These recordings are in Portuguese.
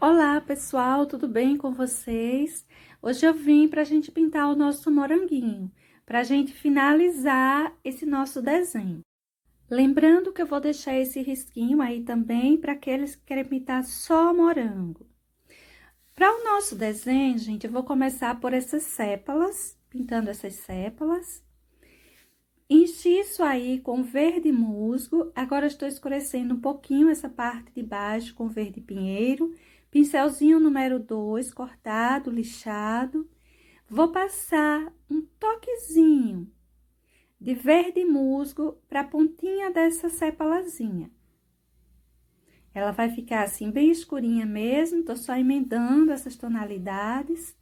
Olá pessoal, tudo bem com vocês? Hoje eu vim para a gente pintar o nosso moranguinho, para a gente finalizar esse nosso desenho. Lembrando que eu vou deixar esse risquinho aí também para aqueles que querem pintar só morango. Para o nosso desenho, gente, eu vou começar por essas sépalas, pintando essas sépalas. Enchi isso aí com verde musgo, agora eu estou escurecendo um pouquinho essa parte de baixo com verde pinheiro, pincelzinho número 2, cortado, lixado. Vou passar um toquezinho de verde musgo para a pontinha dessa sépalazinha. Ela vai ficar assim bem escurinha mesmo, tô só emendando essas tonalidades.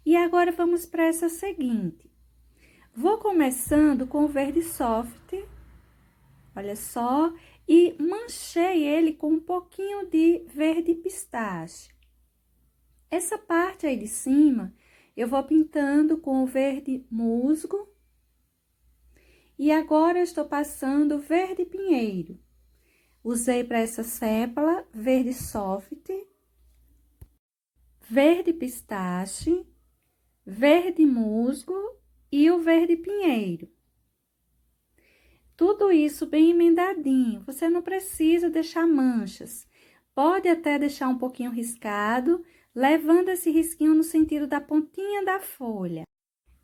E agora vamos para essa seguinte. Vou começando com o verde soft, olha só, e manchei ele com um pouquinho de verde pistache. Essa parte aí de cima, eu vou pintando com o verde musgo. E agora eu estou passando verde pinheiro. Usei para essa sépala verde soft, verde pistache, verde musgo e o verde pinheiro. Tudo isso bem emendadinho, você não precisa deixar manchas. Pode até deixar um pouquinho riscado, levando esse risquinho no sentido da pontinha da folha.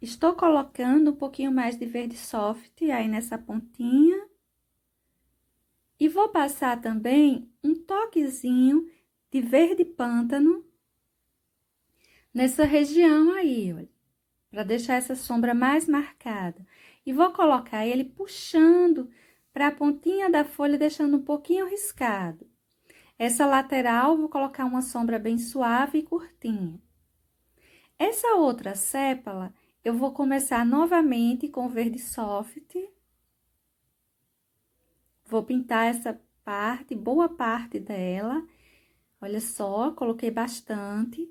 Estou colocando um pouquinho mais de verde soft aí nessa pontinha. E vou passar também um toquezinho de verde pântano nessa região aí, olha, para deixar essa sombra mais marcada. E vou colocar ele puxando para a pontinha da folha, deixando um pouquinho riscado. Essa lateral, vou colocar uma sombra bem suave e curtinha. Essa outra sépala, eu vou começar novamente com verde soft. Vou pintar essa parte, boa parte dela. Olha só, coloquei bastante.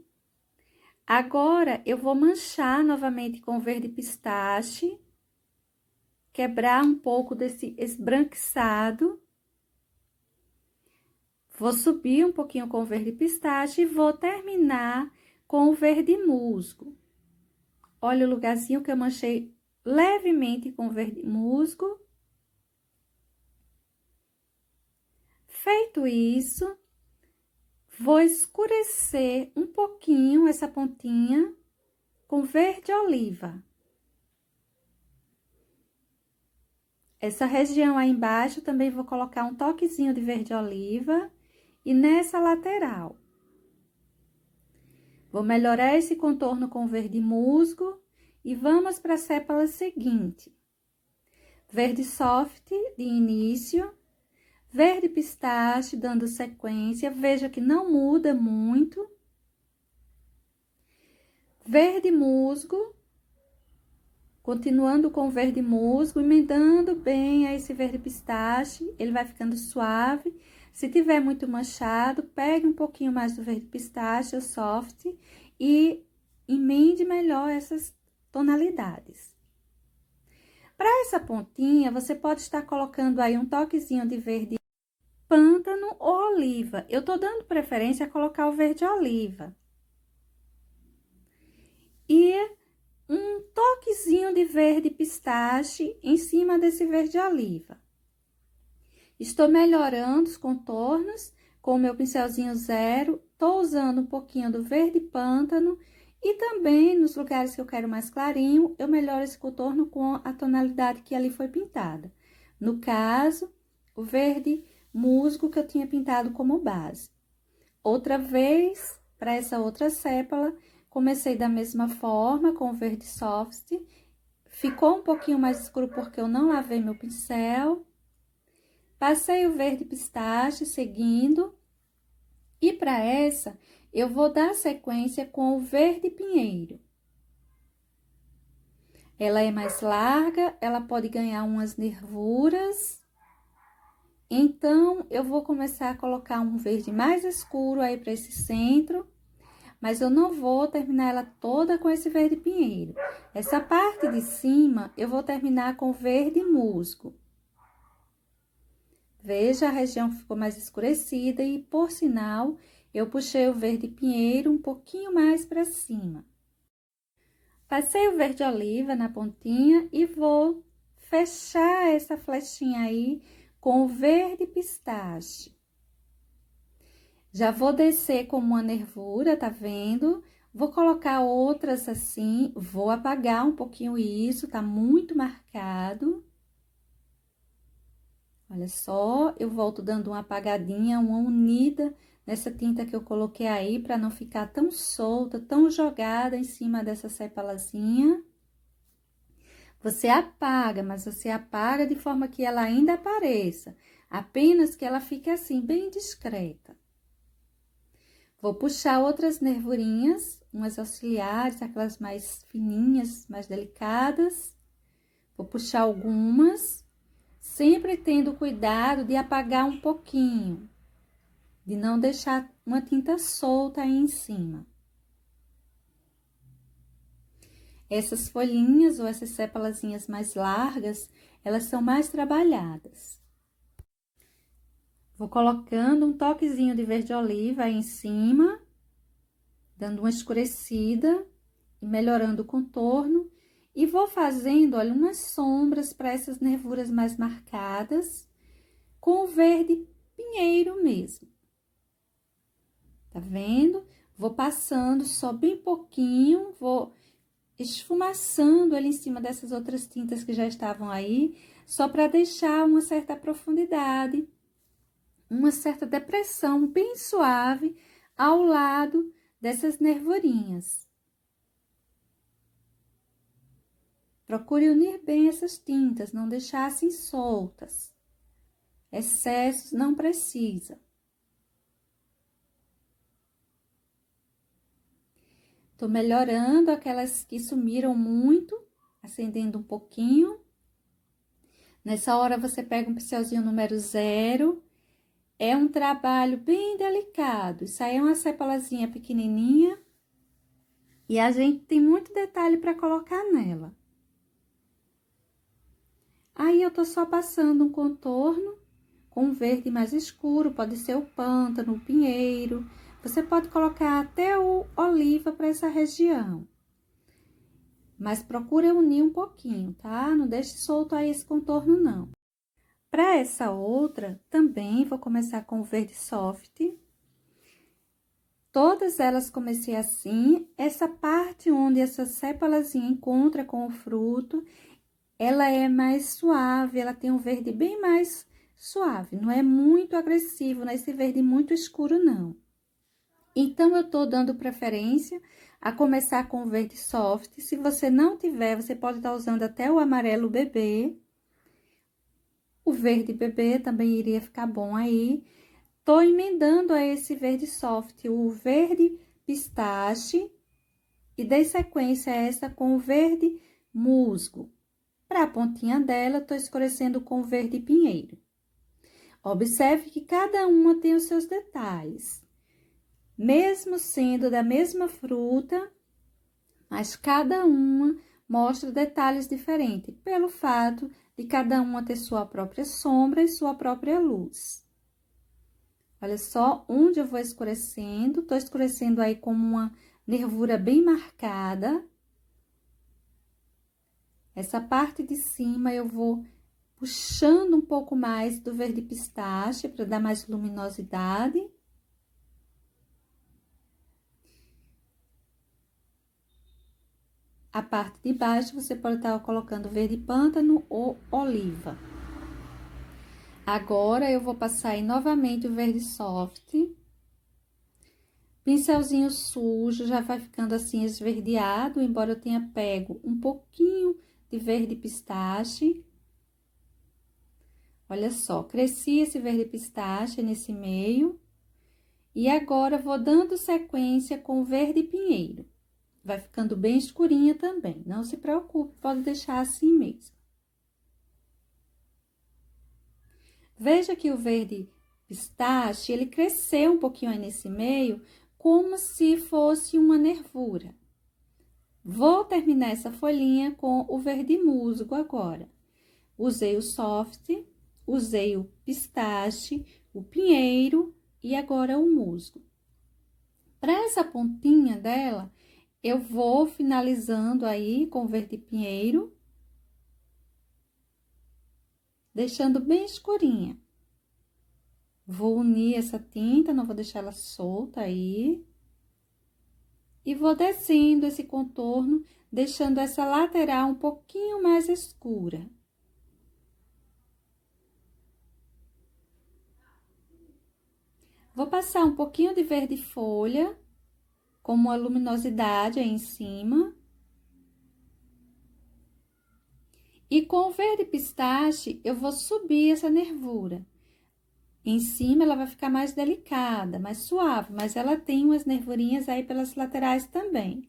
Agora, eu vou manchar novamente com verde pistache. Quebrar um pouco desse esbranquiçado. Vou subir um pouquinho com o verde pistache e vou terminar com o verde musgo. Olha o lugarzinho que eu manchei levemente com verde musgo. Feito isso, vou escurecer um pouquinho essa pontinha com verde oliva. Essa região aí embaixo também vou colocar um toquezinho de verde oliva e nessa lateral. Vou melhorar esse contorno com verde musgo e vamos para a sépala seguinte. Verde soft de início, verde pistache dando sequência, veja que não muda muito. Verde musgo. Continuando com o verde musgo, emendando bem a esse verde pistache, ele vai ficando suave. Se tiver muito manchado, pegue um pouquinho mais do verde pistache, o soft, e emende melhor essas tonalidades. Para essa pontinha, você pode estar colocando aí um toquezinho de verde pântano ou oliva. Eu tô dando preferência a colocar o verde oliva. E um toquezinho de verde pistache em cima desse verde oliva. Estou melhorando os contornos com o meu pincelzinho zero. Tô usando um pouquinho do verde pântano e também nos lugares que eu quero mais clarinho, eu melhoro esse contorno com a tonalidade que ali foi pintada. No caso, o verde musgo que eu tinha pintado como base. Outra vez, para essa outra sépala, comecei da mesma forma, com o verde soft. Ficou um pouquinho mais escuro porque eu não lavei meu pincel. Passei o verde pistache seguindo. E para essa, eu vou dar sequência com o verde pinheiro. Ela é mais larga, ela pode ganhar umas nervuras. Então, eu vou começar a colocar um verde mais escuro aí para esse centro. Mas eu não vou terminar ela toda com esse verde pinheiro. Essa parte de cima, eu vou terminar com verde musgo. Veja, a região ficou mais escurecida e, por sinal, eu puxei o verde pinheiro um pouquinho mais para cima. Passei o verde oliva na pontinha e vou fechar essa flechinha aí com o verde pistache. Já vou descer como uma nervura, tá vendo? Vou colocar outras assim, vou apagar um pouquinho isso, tá muito marcado. Olha só, eu volto dando uma apagadinha, uma unida nessa tinta que eu coloquei aí, para não ficar tão solta, tão jogada em cima dessa sepalazinha. Você apaga, mas você apaga de forma que ela ainda apareça, apenas que ela fique assim, bem discreta. Vou puxar outras nervurinhas, umas auxiliares, aquelas mais fininhas, mais delicadas. Vou puxar algumas, sempre tendo cuidado de apagar um pouquinho, de não deixar uma tinta solta aí em cima. Essas folhinhas ou essas sepalazinhas mais largas, elas são mais trabalhadas. Vou colocando um toquezinho de verde oliva aí em cima, dando uma escurecida e melhorando o contorno. E vou fazendo, olha, umas sombras para essas nervuras mais marcadas, com o verde pinheiro mesmo. Tá vendo? Vou passando só bem pouquinho, vou esfumaçando ali em cima dessas outras tintas que já estavam aí, só para deixar uma certa profundidade, uma certa depressão bem suave ao lado dessas nervurinhas. Procure unir bem essas tintas, não deixar assim soltas. Excessos não precisa. Tô melhorando aquelas que sumiram muito, acendendo um pouquinho. Nessa hora, você pega um pincelzinho número 0. É um trabalho bem delicado. Isso aí é uma sepalazinha pequenininha. E a gente tem muito detalhe para colocar nela. Aí, eu tô só passando um contorno com um verde mais escuro. Pode ser o pântano, o pinheiro. Você pode colocar até o oliva para essa região. Mas procura unir um pouquinho, tá? Não deixe solto aí esse contorno, não. Para essa outra, também vou começar com o verde soft. Todas elas comecei assim. Essa parte onde essa sepalazinha encontra com o fruto, ela é mais suave, ela tem um verde bem mais suave. Não é muito agressivo, não é esse verde muito escuro, não. Então, eu tô dando preferência a começar com o verde soft. Se você não tiver, você pode estar usando até o amarelo bebê. O verde bebê também iria ficar bom aí. Tô emendando a esse verde soft o verde pistache e dei sequência a essa com o verde musgo. Para a pontinha dela, tô escurecendo com o verde pinheiro. Observe que cada uma tem os seus detalhes. Mesmo sendo da mesma fruta, mas cada uma mostra detalhes diferentes, pelo fato de cada uma ter sua própria sombra e sua própria luz. Olha só onde eu vou escurecendo, tô escurecendo aí como uma nervura bem marcada. Essa parte de cima eu vou puxando um pouco mais do verde pistache para dar mais luminosidade. A parte de baixo, você pode estar colocando verde pântano ou oliva. Agora, eu vou passar aí novamente o verde soft. Pincelzinho sujo, já vai ficando assim esverdeado, embora eu tenha pego um pouquinho de verde pistache. Olha só, cresci esse verde pistache nesse meio. E agora, vou dando sequência com o verde pinheiro. Vai ficando bem escurinha também, não se preocupe, pode deixar assim mesmo. Veja que o verde pistache, ele cresceu um pouquinho aí nesse meio, como se fosse uma nervura. Vou terminar essa folhinha com o verde musgo agora. Usei o soft, usei o pistache, o pinheiro e agora o musgo. nessa pontinha dela, eu vou finalizando aí com verde pinheiro, deixando bem escurinha. Vou unir essa tinta, não vou deixar ela solta aí. E vou descendo esse contorno, deixando essa lateral um pouquinho mais escura. Vou passar um pouquinho de verde folha, com uma luminosidade aí em cima. E com o verde pistache, eu vou subir essa nervura. Em cima, ela vai ficar mais delicada, mais suave, mas ela tem umas nervurinhas aí pelas laterais também.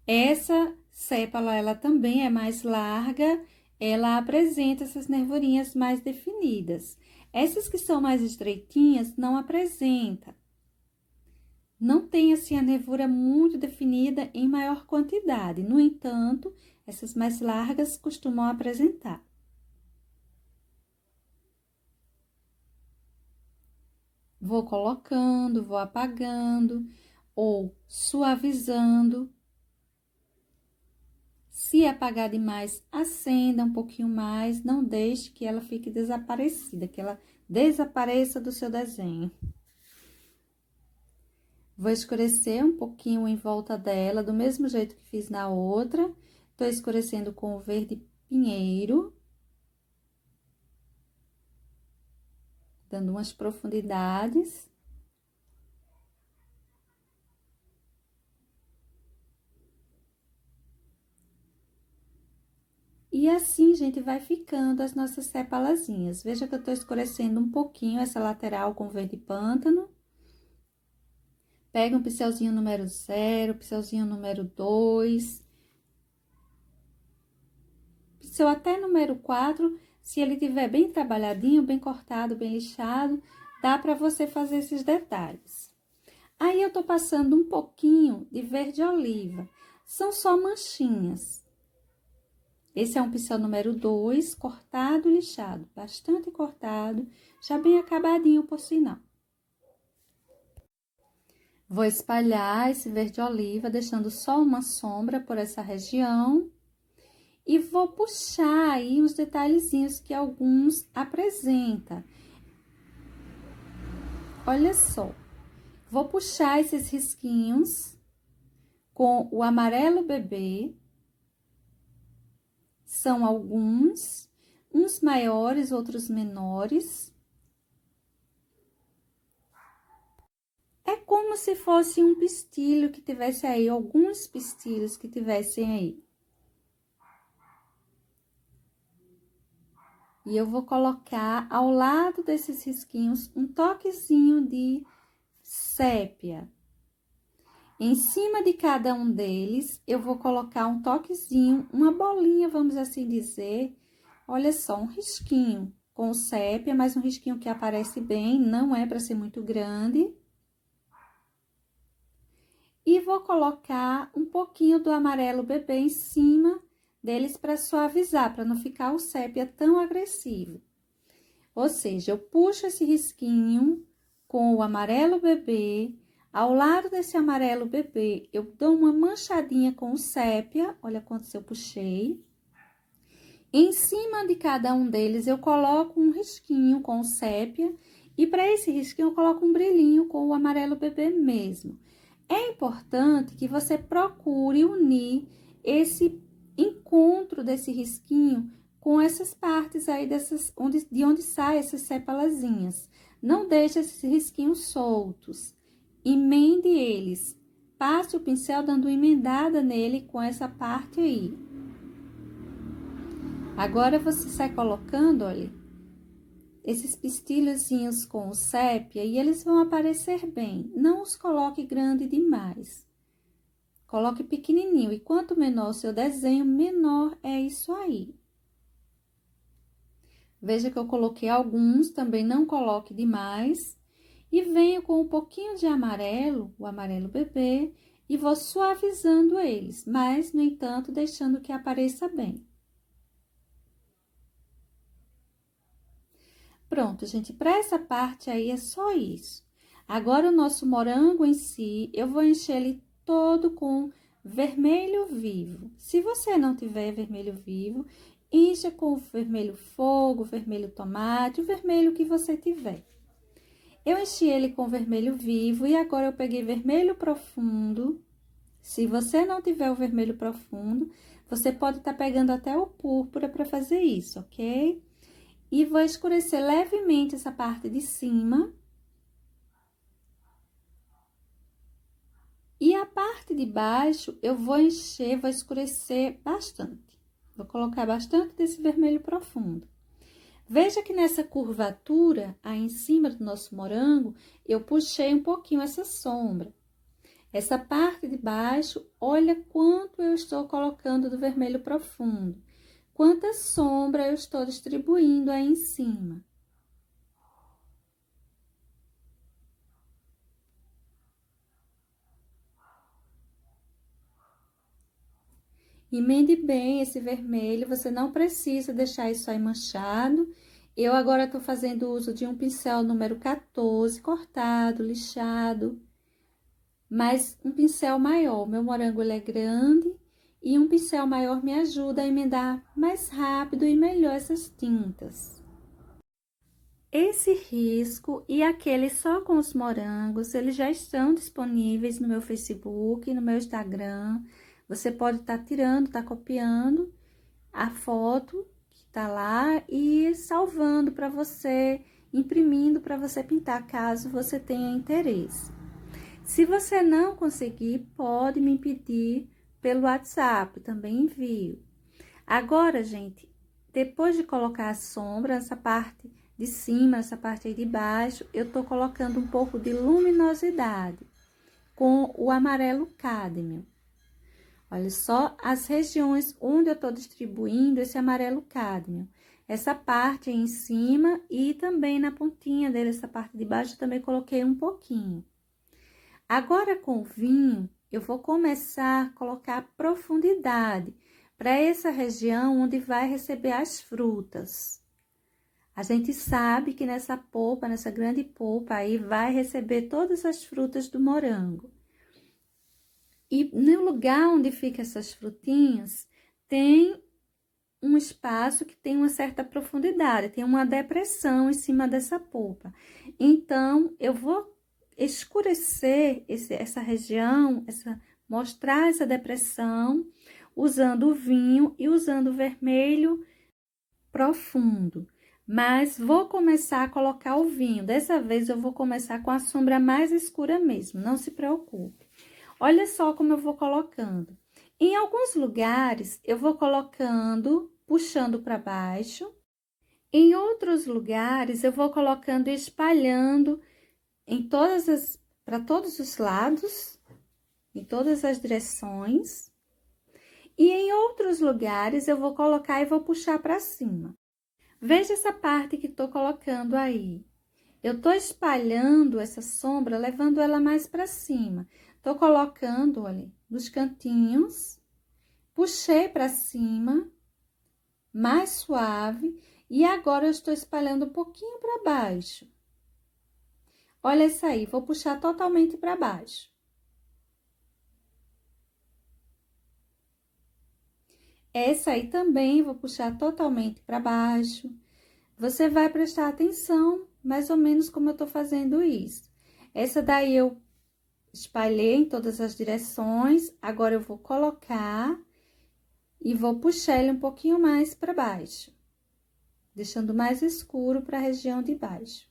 Essa sépala, ela também é mais larga, ela apresenta essas nervurinhas mais definidas. Essas que são mais estreitinhas, não apresenta. Não tem, assim, a nervura muito definida em maior quantidade. No entanto, essas mais largas costumam apresentar. Vou colocando, vou apagando ou suavizando. Se apagar demais, acenda um pouquinho mais, não deixe que ela fique desaparecida, que ela desapareça do seu desenho. Vou escurecer um pouquinho em volta dela, do mesmo jeito que fiz na outra. Tô escurecendo com o verde pinheiro. Dando umas profundidades. E assim, gente, vai ficando as nossas sepalazinhas. Veja que eu tô escurecendo um pouquinho essa lateral com verde pântano. Pega um pincelzinho número 0, pincelzinho número 2. Pincel até número 4, se ele tiver bem trabalhadinho, bem cortado, bem lixado, dá pra você fazer esses detalhes. Aí, eu tô passando um pouquinho de verde oliva. São só manchinhas. Esse é um pincel número 2, cortado e lixado, bastante cortado, já bem acabadinho por sinal. Vou espalhar esse verde oliva, deixando só uma sombra por essa região. E vou puxar aí uns detalhezinhos que alguns apresentam. Olha só, vou puxar esses risquinhos com o amarelo bebê. São alguns, uns maiores, outros menores. É como se fosse um pistilho que tivesse aí, alguns pistilhos que tivessem aí. E eu vou colocar ao lado desses risquinhos um toquezinho de sépia. Em cima de cada um deles, eu vou colocar um toquezinho, uma bolinha, vamos assim dizer. Olha só, um risquinho com sépia, mas um risquinho que aparece bem, não é para ser muito grande. E vou colocar um pouquinho do amarelo bebê em cima deles para suavizar, para não ficar o sépia tão agressivo. Ou seja, eu puxo esse risquinho com o amarelo bebê, ao lado desse amarelo bebê, eu dou uma manchadinha com o sépia, olha quantos eu puxei. Em cima de cada um deles, eu coloco um risquinho com o sépia, e para esse risquinho, eu coloco um brilhinho com o amarelo bebê mesmo. É importante que você procure unir esse encontro desse risquinho com essas partes aí de onde saem essas sepalazinhas. Não deixe esses risquinhos soltos. Emende eles. Passe o pincel dando uma emendada nele com essa parte aí. Agora, você sai colocando, olha, esses pistilhozinhos com o sépia e eles vão aparecer bem. Não os coloque grande demais. Coloque pequenininho. E quanto menor o seu desenho, menor é isso aí. Veja que eu coloquei alguns, também não coloque demais. E venho com um pouquinho de amarelo, o amarelo bebê, e vou suavizando eles, mas, no entanto, deixando que apareça bem. Pronto, gente, para essa parte aí é só isso. Agora, o nosso morango em si, eu vou encher ele todo com vermelho vivo. Se você não tiver vermelho vivo, encha com vermelho fogo, vermelho tomate, o vermelho que você tiver. Eu enchi ele com vermelho vivo e agora eu peguei vermelho profundo. Se você não tiver o vermelho profundo, você pode estar pegando até o púrpura para fazer isso, ok? E vou escurecer levemente essa parte de cima. E a parte de baixo, eu vou encher, vou escurecer bastante. Vou colocar bastante desse vermelho profundo. Veja que nessa curvatura, aí em cima do nosso morango, eu puxei um pouquinho essa sombra. Essa parte de baixo, olha quanto eu estou colocando do vermelho profundo. Quanta sombra eu estou distribuindo aí em cima. Emende bem esse vermelho, você não precisa deixar isso aí manchado. Eu agora tô fazendo uso de um pincel número 14, cortado, lixado, mas um pincel maior. Meu morango, ele é grande e um pincel maior me ajuda a emendar mais rápido e melhor essas tintas. Esse risco e aquele só com os morangos, eles já estão disponíveis no meu Facebook, no meu Instagram. Você pode estar tirando, estar copiando a foto que tá lá e salvando para você, imprimindo para você pintar, caso você tenha interesse. Se você não conseguir, pode me pedir pelo WhatsApp, também envio. Agora, gente, depois de colocar a sombra, essa parte de cima, essa parte aí de baixo, eu tô colocando um pouco de luminosidade com o amarelo cádmio. Olha só as regiões onde eu tô distribuindo esse amarelo cádmio. Essa parte aí em cima e também na pontinha dele, essa parte de baixo, eu também coloquei um pouquinho. Agora, com o vinho, eu vou começar a colocar profundidade para essa região onde vai receber as frutas. A gente sabe que nessa polpa, nessa grande polpa aí, vai receber todas as frutas do morango. E no lugar onde ficam essas frutinhas, tem um espaço que tem uma certa profundidade, tem uma depressão em cima dessa polpa. Então, eu vou escurecer essa região, mostrar essa depressão, usando o vinho e usando o vermelho profundo. Mas vou começar a colocar o vinho. Dessa vez, eu vou começar com a sombra mais escura mesmo, não se preocupe. Olha só como eu vou colocando. Em alguns lugares, eu vou colocando, puxando para baixo. Em outros lugares, eu vou colocando e espalhando para todos os lados, em todas as direções. E em outros lugares, eu vou colocar e vou puxar para cima. Veja essa parte que tô colocando aí. Eu tô espalhando essa sombra, levando ela mais para cima. Tô colocando ali nos cantinhos, puxei para cima, mais suave, e agora eu estou espalhando um pouquinho para baixo. Olha essa aí, vou puxar totalmente para baixo. Essa aí também vou puxar totalmente para baixo. Você vai prestar atenção, mais ou menos como eu tô fazendo isso. Essa daí eu espalhei em todas as direções, agora eu vou colocar e vou puxar ele um pouquinho mais para baixo, deixando mais escuro para a região de baixo.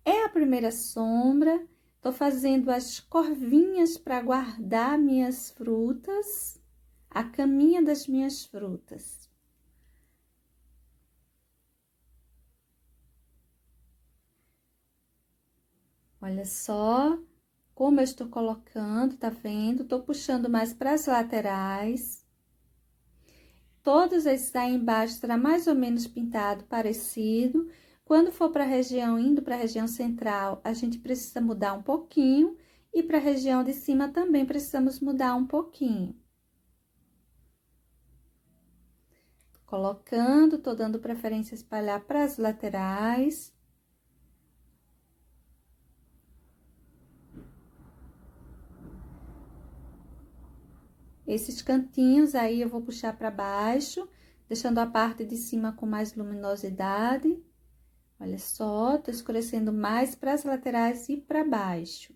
É a primeira sombra, tô fazendo as corvinhas para guardar minhas frutas, a caminha das minhas frutas. Olha só como eu estou colocando, tá vendo? Tô puxando mais para as laterais. Todos esses aí embaixo será mais ou menos pintado parecido. Quando for para a região, indo para a região central, a gente precisa mudar um pouquinho. E para a região de cima também precisamos mudar um pouquinho. Colocando, tô dando preferência a espalhar para as laterais. Esses cantinhos aí eu vou puxar para baixo, deixando a parte de cima com mais luminosidade. Olha só, tô escurecendo mais para as laterais e para baixo.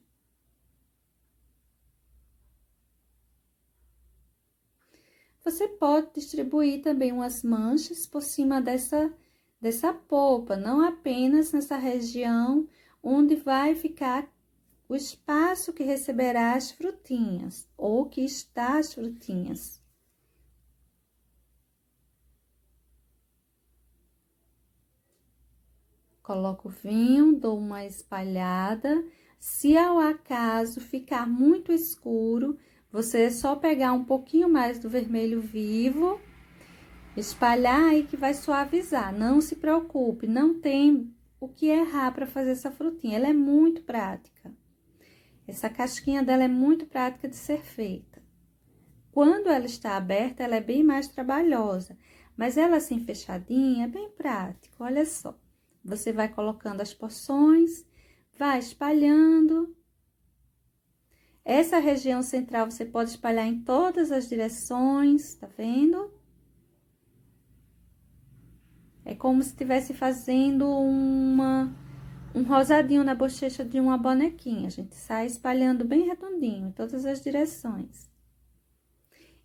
Você pode distribuir também umas manchas por cima dessa polpa, não apenas nessa região onde vai ficar o espaço que receberá as frutinhas, ou que está as frutinhas. Coloco o vinho, dou uma espalhada. Se ao acaso ficar muito escuro, você é só pegar um pouquinho mais do vermelho vivo, espalhar aí que vai suavizar. Não se preocupe, não tem o que errar para fazer essa frutinha. Ela é muito prática. Essa casquinha dela é muito prática de ser feita. Quando ela está aberta, ela é bem mais trabalhosa, mas ela assim fechadinha é bem prática. Olha só, você vai colocando as porções, vai espalhando. Essa região central você pode espalhar em todas as direções, tá vendo? É como se estivesse fazendo um rosadinho na bochecha de uma bonequinha. A gente sai espalhando bem redondinho em todas as direções.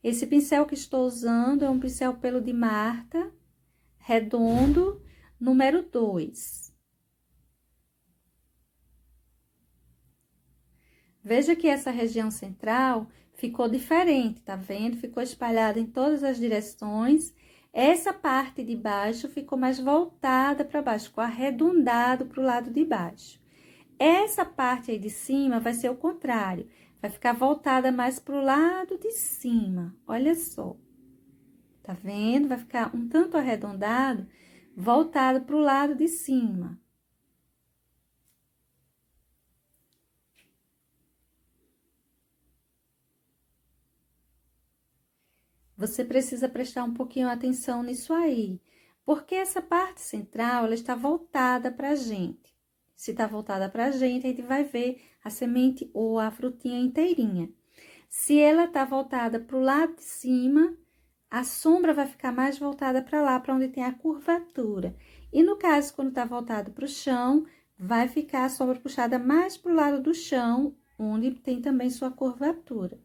Esse pincel que estou usando é um pincel pelo de Marta, redondo, número 2. Veja que essa região central ficou diferente, tá vendo? Ficou espalhada em todas as direções. Essa parte de baixo ficou mais voltada para baixo, ficou arredondado para o lado de baixo. Essa parte aí de cima vai ser o contrário, vai ficar voltada mais para o lado de cima, olha só. Tá vendo? Vai ficar um tanto arredondado, voltado para o lado de cima. Você precisa prestar um pouquinho atenção nisso aí, porque essa parte central, ela está voltada para a gente. Se está voltada para a gente vai ver a semente ou a frutinha inteirinha. Se ela está voltada para o lado de cima, a sombra vai ficar mais voltada para lá, para onde tem a curvatura. E no caso, quando está voltado para o chão, vai ficar a sombra puxada mais para o lado do chão, onde tem também sua curvatura.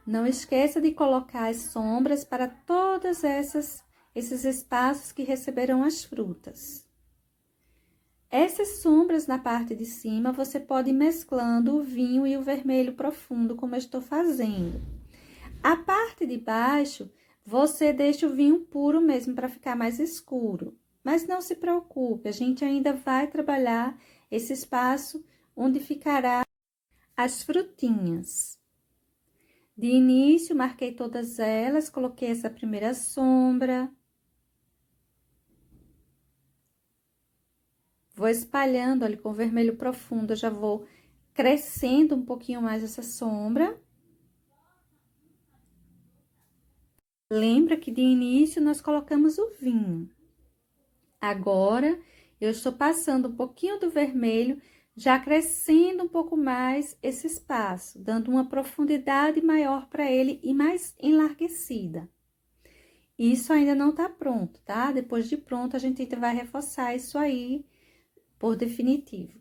Não esqueça de colocar as sombras para todos esses espaços que receberão as frutas. Essas sombras na parte de cima, você pode ir mesclando o vinho e o vermelho profundo, como eu estou fazendo. A parte de baixo, você deixa o vinho puro mesmo, para ficar mais escuro. Mas não se preocupe, a gente ainda vai trabalhar esse espaço onde ficará as frutinhas. De início, marquei todas elas, coloquei essa primeira sombra. Vou espalhando ali com vermelho profundo, eu já vou crescendo um pouquinho mais essa sombra. Lembra que de início nós colocamos o vinho. Agora, eu estou passando um pouquinho do vermelho, já crescendo um pouco mais esse espaço, dando uma profundidade maior para ele e mais enlarguecida. Isso ainda não tá pronto, tá? Depois de pronto, a gente ainda vai reforçar isso aí por definitivo.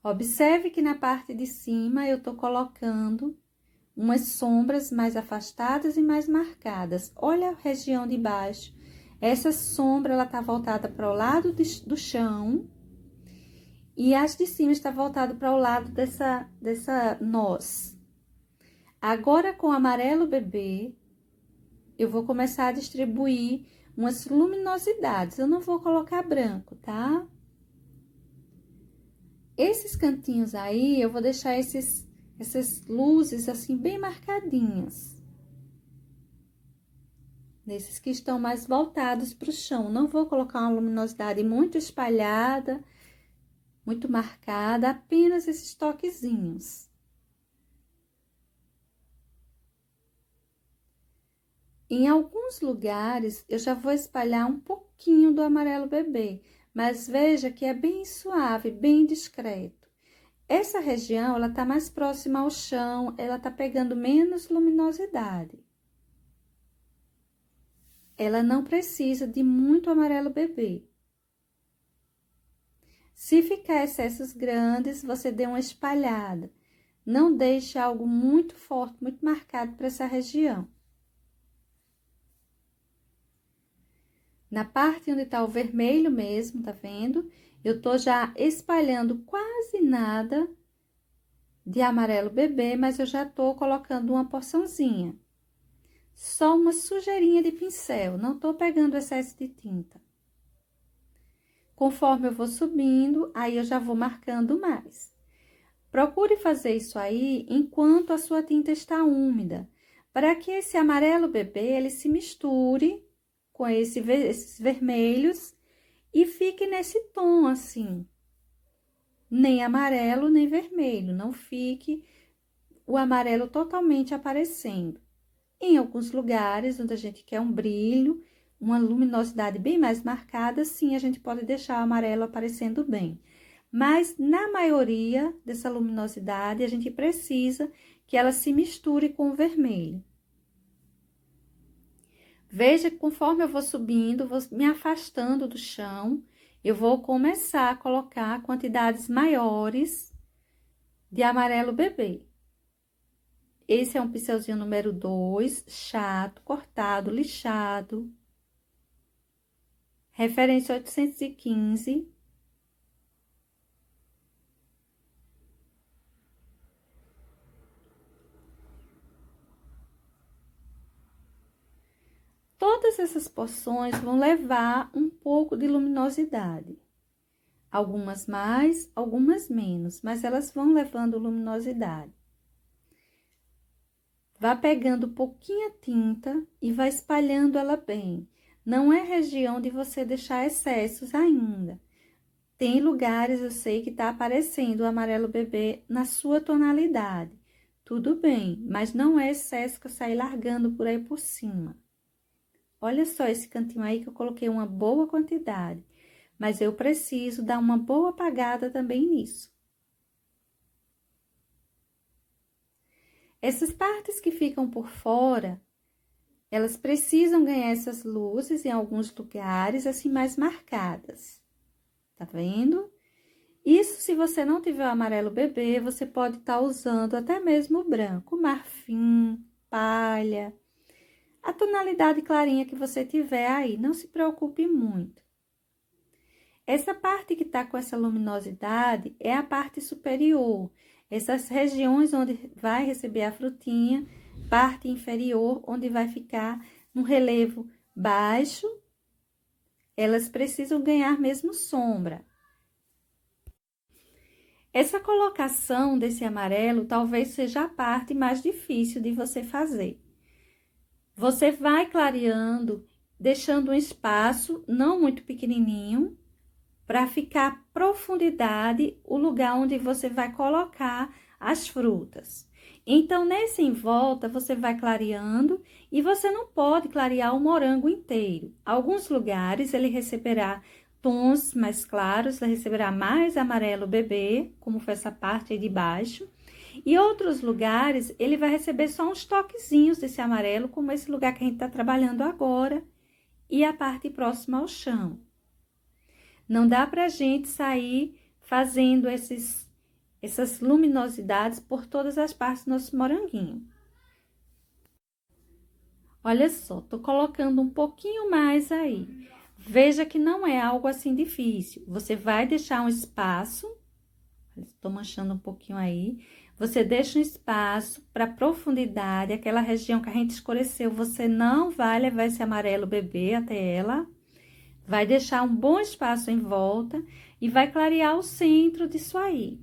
Observe que na parte de cima eu tô colocando umas sombras mais afastadas e mais marcadas. Olha a região de baixo. Essa sombra, ela tá voltada para o lado do chão. E as de cima está voltado para o lado dessa noz. Agora, com o amarelo bebê, eu vou começar a distribuir umas luminosidades. Eu não vou colocar branco, tá? Esses cantinhos aí, eu vou deixar essas luzes assim, bem marcadinhas. Nesses que estão mais voltados para o chão. Não vou colocar uma luminosidade muito espalhada, muito marcada, apenas esses toquezinhos. Em alguns lugares, eu já vou espalhar um pouquinho do amarelo bebê, mas veja que é bem suave, bem discreto. Essa região, ela tá mais próxima ao chão, ela tá pegando menos luminosidade. Ela não precisa de muito amarelo bebê. Se ficar excessos grandes, você dê uma espalhada. Não deixe algo muito forte, muito marcado para essa região. Na parte onde tá o vermelho mesmo, tá vendo? Eu tô já espalhando quase nada de amarelo bebê, mas eu já tô colocando uma porçãozinha. Só uma sujeirinha de pincel, não tô pegando excesso de tinta. Conforme eu vou subindo, aí eu já vou marcando mais. Procure fazer isso aí enquanto a sua tinta está úmida, para que esse amarelo bebê, ele se misture com esses vermelhos e fique nesse tom assim. Nem amarelo, nem vermelho, não fique o amarelo totalmente aparecendo. Em alguns lugares onde a gente quer um brilho, uma luminosidade bem mais marcada, sim, a gente pode deixar o amarelo aparecendo bem. Mas, na maioria dessa luminosidade, a gente precisa que ela se misture com o vermelho. Veja que conforme eu vou subindo, vou me afastando do chão, eu vou começar a colocar quantidades maiores de amarelo bebê. Esse é um pincelzinho número 2, chato, cortado, lixado. Referência 815. Todas essas porções vão levar um pouco de luminosidade. Algumas mais, algumas menos, mas elas vão levando luminosidade. Vá pegando pouquinha tinta e vai espalhando ela bem. Não é região de você deixar excessos ainda. Tem lugares, eu sei que tá aparecendo o amarelo bebê na sua tonalidade. Tudo bem, mas não é excesso que eu saí largando por aí por cima. Olha só esse cantinho aí que eu coloquei uma boa quantidade, mas eu preciso dar uma boa apagada também nisso. Essas partes que ficam por fora, elas precisam ganhar essas luzes em alguns lugares, assim, mais marcadas. Tá vendo? Isso, se você não tiver o amarelo bebê, você pode estar usando até mesmo o branco, marfim, palha, a tonalidade clarinha que você tiver aí, não se preocupe muito. Essa parte que tá com essa luminosidade é a parte superior. Essas regiões onde vai receber a frutinha, parte inferior, onde vai ficar um relevo baixo, elas precisam ganhar mesmo sombra. Essa colocação desse amarelo talvez seja a parte mais difícil de você fazer. Você vai clareando, deixando um espaço não muito pequenininho, para ficar profundidade o lugar onde você vai colocar as frutas. Então, nesse em volta, você vai clareando e você não pode clarear o morango inteiro. Alguns lugares ele receberá tons mais claros, ele receberá mais amarelo bebê, como foi essa parte aí de baixo. E outros lugares, ele vai receber só uns toquezinhos desse amarelo, como esse lugar que a gente tá trabalhando agora, e a parte próxima ao chão. Não dá pra gente sair fazendo essas luminosidades por todas as partes do nosso moranguinho. Olha só, tô colocando um pouquinho mais aí. Veja que não é algo assim difícil. Você vai deixar um espaço, tô manchando um pouquinho aí. Você deixa um espaço para profundidade, aquela região que a gente escureceu, você não vai levar esse amarelo bebê até ela. Vai deixar um bom espaço em volta e vai clarear o centro disso aí.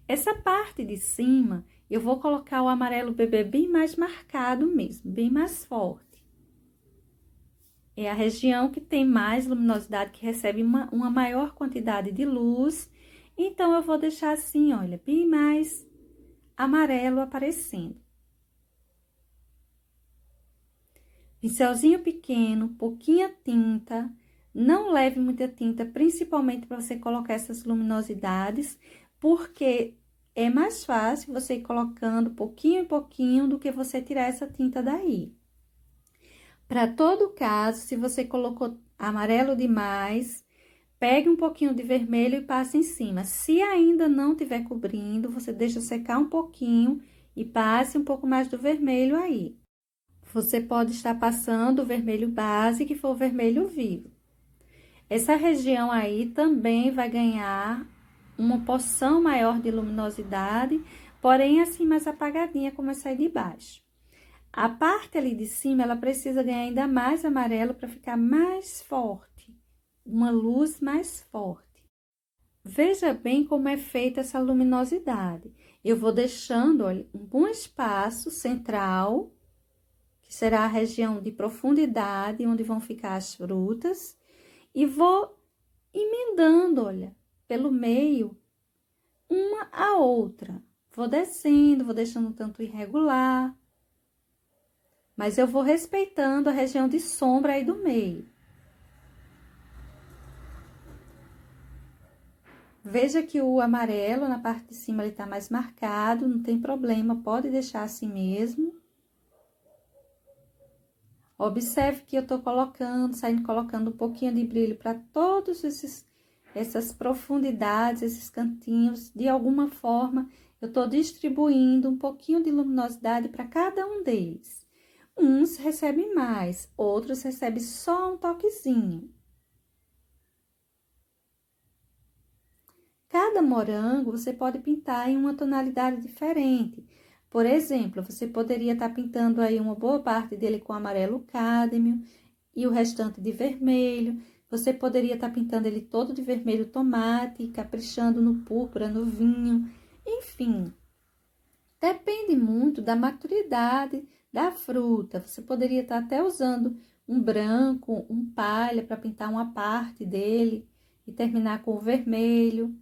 Essa parte de cima, eu vou colocar o amarelo bebê bem mais marcado mesmo, bem mais forte. É a região que tem mais luminosidade, que recebe uma maior quantidade de luz. Então, eu vou deixar assim, olha, bem mais amarelo aparecendo. Pincelzinho pequeno, pouquinha tinta. Não leve muita tinta, principalmente para você colocar essas luminosidades, porque é mais fácil você ir colocando pouquinho em pouquinho do que você tirar essa tinta daí. Para todo caso, se você colocou amarelo demais, pegue um pouquinho de vermelho e passe em cima. Se ainda não tiver cobrindo, você deixa secar um pouquinho e passe um pouco mais do vermelho aí. Você pode estar passando o vermelho base, que for o vermelho vivo. Essa região aí também vai ganhar uma porção maior de luminosidade, porém assim mais apagadinha como essa aí de baixo. A parte ali de cima, ela precisa ganhar ainda mais amarelo para ficar mais forte, uma luz mais forte. Veja bem como é feita essa luminosidade. Eu vou deixando, olha, um bom espaço central, que será a região de profundidade, onde vão ficar as frutas, e vou emendando, olha, pelo meio, uma a outra. Vou descendo, vou deixando um tanto irregular, mas eu vou respeitando a região de sombra aí do meio. Veja que o amarelo na parte de cima ele tá mais marcado, não tem problema, pode deixar assim mesmo. Observe que eu tô saindo colocando um pouquinho de brilho para todos essas profundidades, esses cantinhos. De alguma forma, eu tô distribuindo um pouquinho de luminosidade para cada um deles. Uns recebem mais, outros recebem só um toquezinho. Cada morango você pode pintar em uma tonalidade diferente. Por exemplo, você poderia estar pintando aí uma boa parte dele com amarelo cádmio e o restante de vermelho. Você poderia estar pintando ele todo de vermelho tomate, caprichando no púrpura, no vinho, enfim. Depende muito da maturidade da fruta. Você poderia estar até usando um branco, um palha para pintar uma parte dele e terminar com o vermelho.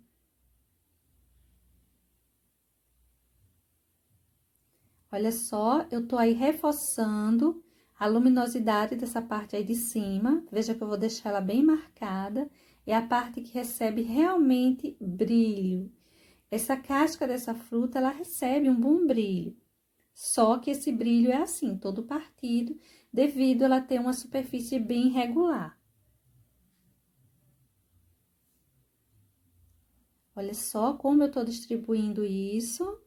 Olha só, eu tô aí reforçando a luminosidade dessa parte aí de cima. Veja que eu vou deixar ela bem marcada. É a parte que recebe realmente brilho. Essa casca dessa fruta, ela recebe um bom brilho. Só que esse brilho é assim, todo partido, devido a ela ter uma superfície bem irregular. Olha só como eu tô distribuindo isso.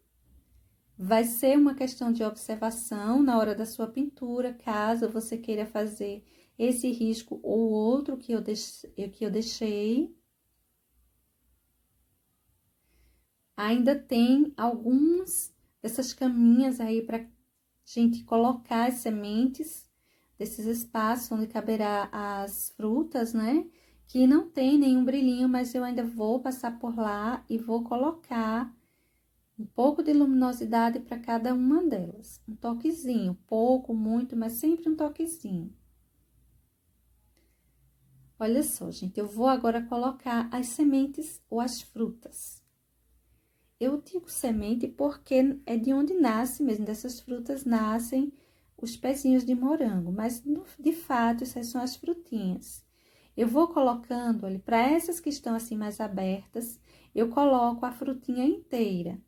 Vai ser uma questão de observação na hora da sua pintura, caso você queira fazer esse risco ou outro que eu deixei. Ainda tem algumas dessas caminhas aí para gente colocar as sementes desses espaços onde caberá as frutas, né? Que não tem nenhum brilhinho, mas eu ainda vou passar por lá e vou colocar um pouco de luminosidade para cada uma delas. Um toquezinho, pouco, muito, mas sempre um toquezinho. Olha só, gente, eu vou agora colocar as sementes ou as frutas. Eu digo semente porque é de onde nasce mesmo, dessas frutas nascem os pezinhos de morango, mas de fato essas são as frutinhas. Eu vou colocando, olha, para essas que estão assim mais abertas, eu coloco a frutinha inteira.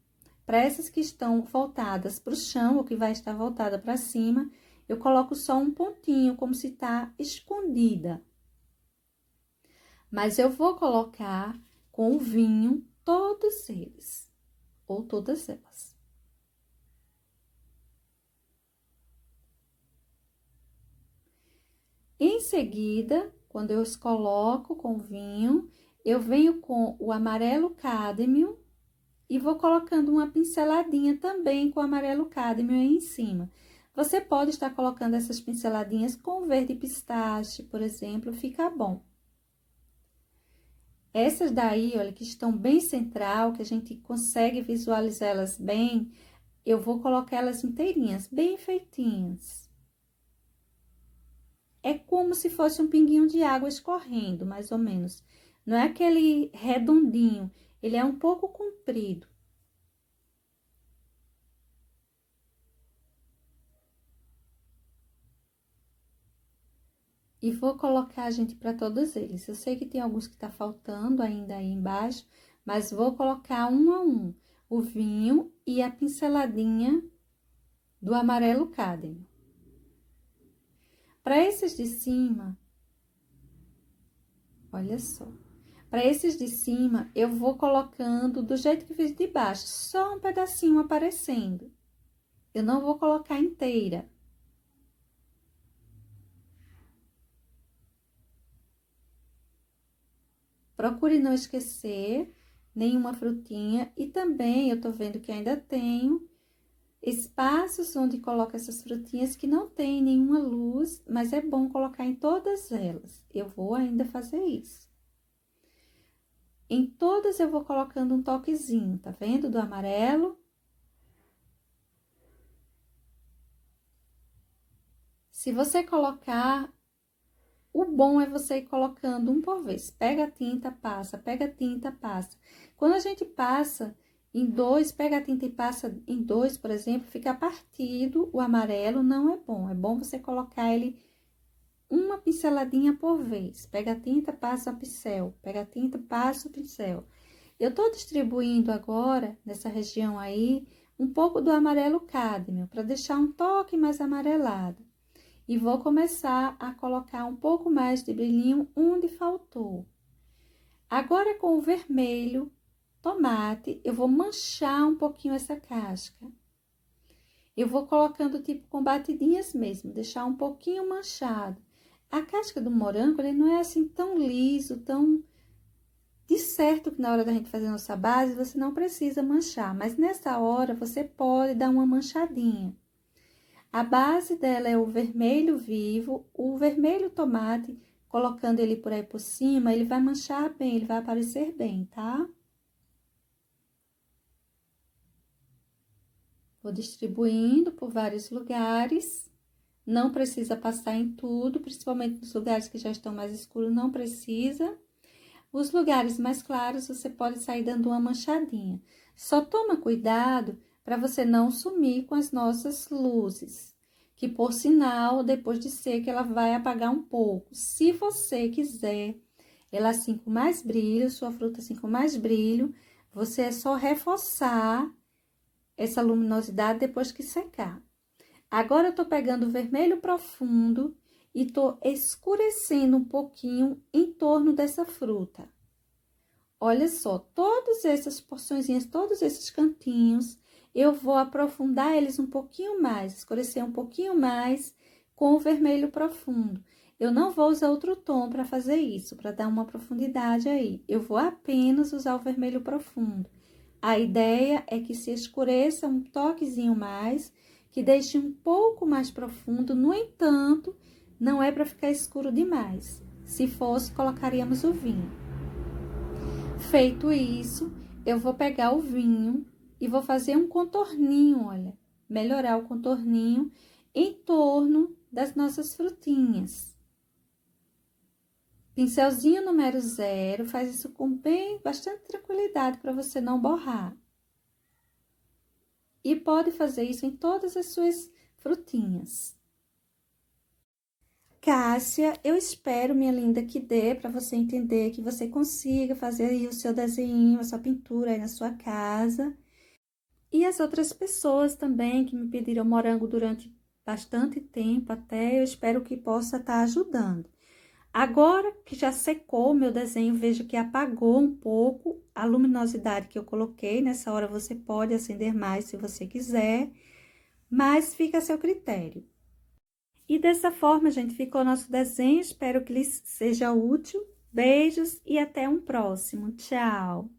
Para essas que estão voltadas para o chão, ou que vai estar voltada para cima, eu coloco só um pontinho, como se tá escondida. Mas eu vou colocar com o vinho todos eles, ou todas elas. Em seguida, quando eu os coloco com o vinho, eu venho com o amarelo cádmio e vou colocando uma pinceladinha também com amarelo cádmio aí em cima. Você pode estar colocando essas pinceladinhas com verde pistache, por exemplo, fica bom. Essas daí, olha, que estão bem central, que a gente consegue visualizar elas bem, eu vou colocar elas inteirinhas, bem feitinhas. É como se fosse um pinguinho de água escorrendo, mais ou menos. Não é aquele redondinho, ele é um pouco comprido. E vou colocar, gente, para todos eles. Eu sei que tem alguns que tá faltando ainda aí embaixo, mas vou colocar um a um. O vinho e a pinceladinha do amarelo cádmio. Para esses de cima, olha só. Para esses de cima, eu vou colocando do jeito que fiz de baixo, só um pedacinho aparecendo. Eu não vou colocar inteira. Procure não esquecer nenhuma frutinha. E também, eu tô vendo que ainda tenho espaços onde coloco essas frutinhas que não tem nenhuma luz, mas é bom colocar em todas elas. Eu vou ainda fazer isso. Em todas eu vou colocando um toquezinho, tá vendo? Do amarelo. Se você colocar, o bom é você ir colocando um por vez. Pega a tinta, passa, pega a tinta, passa. Quando a gente passa em dois, pega a tinta e passa em dois, por exemplo, fica partido o amarelo, não é bom. É bom você colocar ele uma pinceladinha por vez. Pega a tinta, passa o pincel. Pega a tinta, passa o pincel. Eu tô distribuindo agora, nessa região aí, um pouco do amarelo cádmio, para deixar um toque mais amarelado. E vou começar a colocar um pouco mais de brilhinho onde faltou. Agora, com o vermelho tomate, eu vou manchar um pouquinho essa casca. Eu vou colocando tipo com batidinhas mesmo, deixar um pouquinho manchado. A casca do morango, ele não é assim tão liso, tão... De certo que na hora da gente fazer nossa base, você não precisa manchar, mas nessa hora você pode dar uma manchadinha. A base dela é o vermelho vivo, o vermelho tomate, colocando ele por aí por cima, ele vai manchar bem, ele vai aparecer bem, tá? Vou distribuindo por vários lugares, não precisa passar em tudo, principalmente nos lugares que já estão mais escuros, não precisa. Os lugares mais claros, você pode sair dando uma manchadinha. Só toma cuidado para você não sumir com as nossas luzes, que por sinal, depois de seca, ela vai apagar um pouco. Se você quiser ela assim com mais brilho, sua fruta assim com mais brilho, você é só reforçar essa luminosidade depois que secar. Agora, eu tô pegando o vermelho profundo e tô escurecendo um pouquinho em torno dessa fruta. Olha só, todas essas porçõezinhas, todos esses cantinhos, eu vou aprofundar eles um pouquinho mais, escurecer um pouquinho mais com o vermelho profundo. Eu não vou usar outro tom para fazer isso, para dar uma profundidade aí. Eu vou apenas usar o vermelho profundo. A ideia é que se escureça um toquezinho mais, que deixe um pouco mais profundo, no entanto, não é para ficar escuro demais. Se fosse, colocaríamos o vinho. Feito isso, eu vou pegar o vinho e vou fazer um contorninho, olha, melhorar o contorninho em torno das nossas frutinhas. Pincelzinho número 0, faz isso com bastante tranquilidade para você não borrar. E pode fazer isso em todas as suas frutinhas. Cássia, eu espero, minha linda, que dê para você entender, que você consiga fazer aí o seu desenho, a sua pintura aí na sua casa. E as outras pessoas também que me pediram morango durante bastante tempo até, eu espero que possa estar ajudando. Agora que já secou o meu desenho, vejo que apagou um pouco a luminosidade que eu coloquei. Nessa hora, você pode acender mais se você quiser, mas fica a seu critério. E dessa forma, gente, ficou o nosso desenho. Espero que lhes seja útil. Beijos e até um próximo. Tchau!